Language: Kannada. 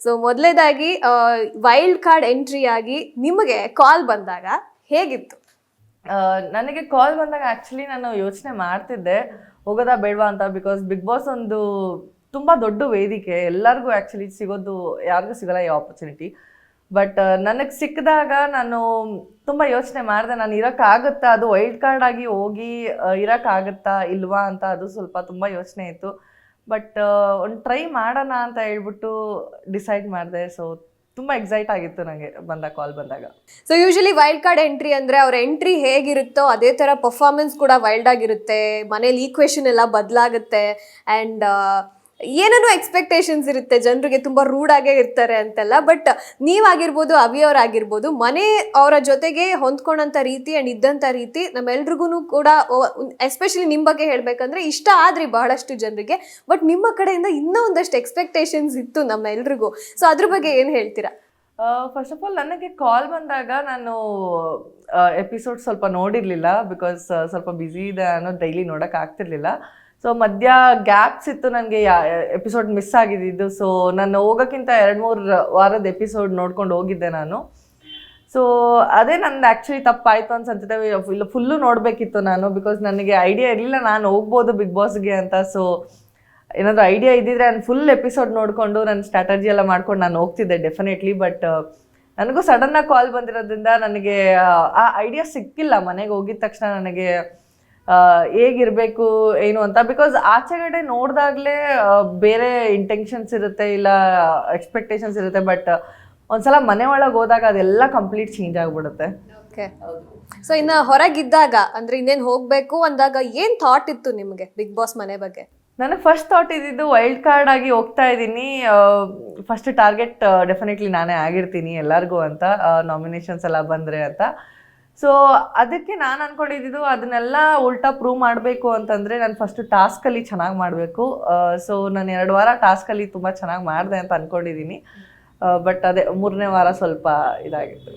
ಸೊ ಮೊದಲೇದಾಗಿ ವೈಲ್ಡ್ ಕಾರ್ಡ್ ಎಂಟ್ರಿ ಆಗಿ ನಿಮಗೆ ಕಾಲ್ ಬಂದಾಗ ಹೇಗಿತ್ತು? ನನಗೆ ಕಾಲ್ ಬಂದಾಗ ಆ್ಯಕ್ಚುಲಿ ನಾನು ಯೋಚನೆ ಮಾಡ್ತಿದ್ದೆ ಹೋಗೋದಾ ಬೇಡವಾ ಅಂತ. ಬಿಕಾಸ್ ಬಿಗ್ ಬಾಸ್ ಒಂದು ತುಂಬ ದೊಡ್ಡ ವೇದಿಕೆ, ಎಲ್ಲರಿಗೂ ಆ್ಯಕ್ಚುಲಿ ಸಿಗೋದು ಯಾರಿಗೂ ಸಿಗೋಲ್ಲ ಈ ಆಪರ್ಚುನಿಟಿ. ಬಟ್ ನನಗೆ ಸಿಕ್ಕಿದಾಗ ನಾನು ತುಂಬ ಯೋಚನೆ ಮಾಡಿದೆ, ನಾನು ಇರೋಕ್ಕಾಗುತ್ತಾ, ಅದು ವೈಲ್ಡ್ ಕಾರ್ಡ್ ಆಗಿ ಹೋಗಿ ಇರೋಕ್ಕಾಗುತ್ತಾ ಇಲ್ವಾ ಅಂತ. ಅದು ಸ್ವಲ್ಪ ತುಂಬ ಯೋಚನೆ ಇತ್ತು. ಬಟ್ ಒಂದು ಟ್ರೈ ಮಾಡೋಣ ಅಂತ ಹೇಳ್ಬಿಟ್ಟು ಡಿಸೈಡ್ ಮಾಡಿದೆ. ಸೊ ತುಂಬ ಎಕ್ಸೈಟ್ ಆಗಿತ್ತು ನನಗೆ ಕಾಲ್ ಬಂದಾಗ. So usually wild card entry ಅಂದ್ರೆ ಅವ್ರ ಎಂಟ್ರಿ ಹೇಗಿರುತ್ತೋ ಅದೇ ತರ ಪರ್ಫಾರ್ಮೆನ್ಸ್ ಕೂಡ ವೈಲ್ಡ್ ಆಗಿರುತ್ತೆ. ಮನೇಲಿ ಈಕ್ವೇಶನ್ ಎಲ್ಲ ಬದಲಾಗುತ್ತೆ ಆ್ಯಂಡ್ ಏನೇನೋ ಎಕ್ಸ್ಪೆಕ್ಟೇಷನ್ಸ್ ಇರುತ್ತೆ, ಜನರಿಗೆ ತುಂಬ ರೂಡ್ ಆಗೇ ಇರ್ತಾರೆ ಅಂತೆಲ್ಲ. ಬಟ್ ನೀವಾಗಿರ್ಬೋದು, ಅವಿಯವರಾಗಿರ್ಬೋದು, ಮನೆ ಅವರ ಜೊತೆಗೆ ಹೊಂದ್ಕೊಂಡಂಥ ರೀತಿ ಆ್ಯಂಡ್ ಇದ್ದಂಥ ರೀತಿ ನಮ್ಮೆಲ್ರಿಗೂ ಕೂಡ, ಎಸ್ಪೆಷಲಿ ನಿಮ್ಮ ಬಗ್ಗೆ ಹೇಳಬೇಕಂದ್ರೆ ಇಷ್ಟ ಆದ್ರಿ ಬಹಳಷ್ಟು ಜನರಿಗೆ. ಬಟ್ ನಿಮ್ಮ ಕಡೆಯಿಂದ ಇನ್ನೂ ಒಂದಷ್ಟು ಎಕ್ಸ್ಪೆಕ್ಟೇಷನ್ಸ್ ಇತ್ತು ನಮ್ಮೆಲ್ರಿಗೂ. ಸೊ ಅದ್ರ ಬಗ್ಗೆ ಏನು ಹೇಳ್ತೀರಾ? ಫಸ್ಟ್ ಆಫ್ ಆಲ್ ನನಗೆ ಕಾಲ್ ಬಂದಾಗ ನಾನು ಎಪಿಸೋಡ್ ಸ್ವಲ್ಪ ನೋಡಿರಲಿಲ್ಲ. ಬಿಕಾಸ್ ಸ್ವಲ್ಪ ಬ್ಯುಸಿ ಇದೆ ಅನ್ನೋ ಡೈಲಿ ನೋಡೋಕೆ ಆಗ್ತಿರ್ಲಿಲ್ಲ. ಸೊ ಮಧ್ಯ ಗ್ಯಾಪ್ಸ್ ಇತ್ತು ನನಗೆ, ಎಪಿಸೋಡ್ ಮಿಸ್ ಆಗಿದ್ದು. ಸೊ ನಾನು ಹೋಗೋಕ್ಕಿಂತ 2-3 ವಾರದ ಎಪಿಸೋಡ್ ನೋಡ್ಕೊಂಡು ಹೋಗಿದ್ದೆ ನಾನು. ಸೊ ಅದೇ ನಂದು ಆ್ಯಕ್ಚುಲಿ ತಪ್ಪಾಯಿತು ಅನ್ಸಂತಿದೆ. ಇಲ್ಲ ಫುಲ್ಲು ನೋಡಬೇಕಿತ್ತು ನಾನು. ಬಿಕಾಸ್ ನನಗೆ ಐಡಿಯಾ ಇರಲಿಲ್ಲ ನಾನು ಹೋಗ್ಬೋದು ಬಿಗ್ ಬಾಸ್ಗೆ ಅಂತ. ಸೊ ಏನಾದರೂ ಐಡಿಯಾ ಇದ್ದಿದ್ರೆ ನಾನು ಫುಲ್ ಎಪಿಸೋಡ್ ನೋಡಿಕೊಂಡು ನನ್ನ ಸ್ಟ್ರಾಟಜಿ ಎಲ್ಲ ಮಾಡ್ಕೊಂಡು ನಾನು ಹೋಗ್ತಿದ್ದೆ ಡೆಫಿನೆಟ್ಲಿ. ಬಟ್ ನನಗೂ ಸಡನ್ನಾಗಿ ಕಾಲ್ ಬಂದಿರೋದ್ರಿಂದ ನನಗೆ ಆ ಐಡಿಯಾ ಸಿಕ್ಕಿಲ್ಲ ಮನೆಗೆ ಹೋಗಿದ ತಕ್ಷಣ ನನಗೆ ಹೇಗಿರಬೇಕು ಏನು ಅಂತ. ಬಿಕಾಸ್ ಆಚೆಗಡೆ ನೋಡಿದಾಗಲೇ ಬೇರೆ ಇಂಟೆನ್ಷನ್ಸ್ ಇರುತ್ತೆ, ಇಲ್ಲ ಎಕ್ಸ್ಪೆಕ್ಟೇಷನ್ಸ್ ಇರುತ್ತೆ. ಬಟ್ ಒಂದ್ಸಲ ಮನೆ ಒಳಗೆ ಹೋದಾಗ ಅದೆಲ್ಲ ಕಂಪ್ಲೀಟ್ ಚೇಂಜ್ ಆಗಿಬಿಡುತ್ತೆ. ಓಕೆ. ಸೊ ಇನ್ನು ಹೊರಗಿದ್ದಾಗ ಅಂದರೆ ಇನ್ನೇನು ಹೋಗಬೇಕು ಅಂದಾಗ ಏನು ಥಾಟ್ ಇತ್ತು ನಿಮಗೆ ಬಿಗ್ ಬಾಸ್ ಮನೆ ಬಗ್ಗೆ? ನನಗೆ ಫಸ್ಟ್ ಥಾಟ್ ಇದ್ದಿದ್ದು ವೈಲ್ಡ್ ಕಾರ್ಡ್ ಆಗಿ ಹೋಗ್ತಾ ಇದ್ದೀನಿ, ಫಸ್ಟ್ ಟಾರ್ಗೆಟ್ ಡೆಫಿನೆಟ್ಲಿ ನಾನೇ ಆಗಿರ್ತೀನಿ ಎಲ್ಲರಿಗೂ ಅಂತ, ನಾಮಿನೇಷನ್ಸ್ ಎಲ್ಲ ಬಂದರೆ ಅಂತ. ಸೊ ಅದಕ್ಕೆ ನಾನು ಅಂದ್ಕೊಂಡಿದ್ದು ಅದನ್ನೆಲ್ಲ ಉಲ್ಟಾ ಪ್ರೂವ್ ಮಾಡಬೇಕು ಅಂತಂದರೆ ನಾನು ಫಸ್ಟು ಟಾಸ್ಕಲ್ಲಿ ಚೆನ್ನಾಗಿ ಮಾಡಬೇಕು. ಸೊ ನಾನು 2 ವಾರ ಟಾಸ್ಕಲ್ಲಿ ತುಂಬ ಚೆನ್ನಾಗಿ ಮಾಡಿದೆ ಅಂತ ಅಂದ್ಕೊಂಡಿದ್ದೀನಿ. ಬಟ್ ಅದೇ 3ನೇ ವಾರ ಸ್ವಲ್ಪ ಇದಾಗಿತ್ತು.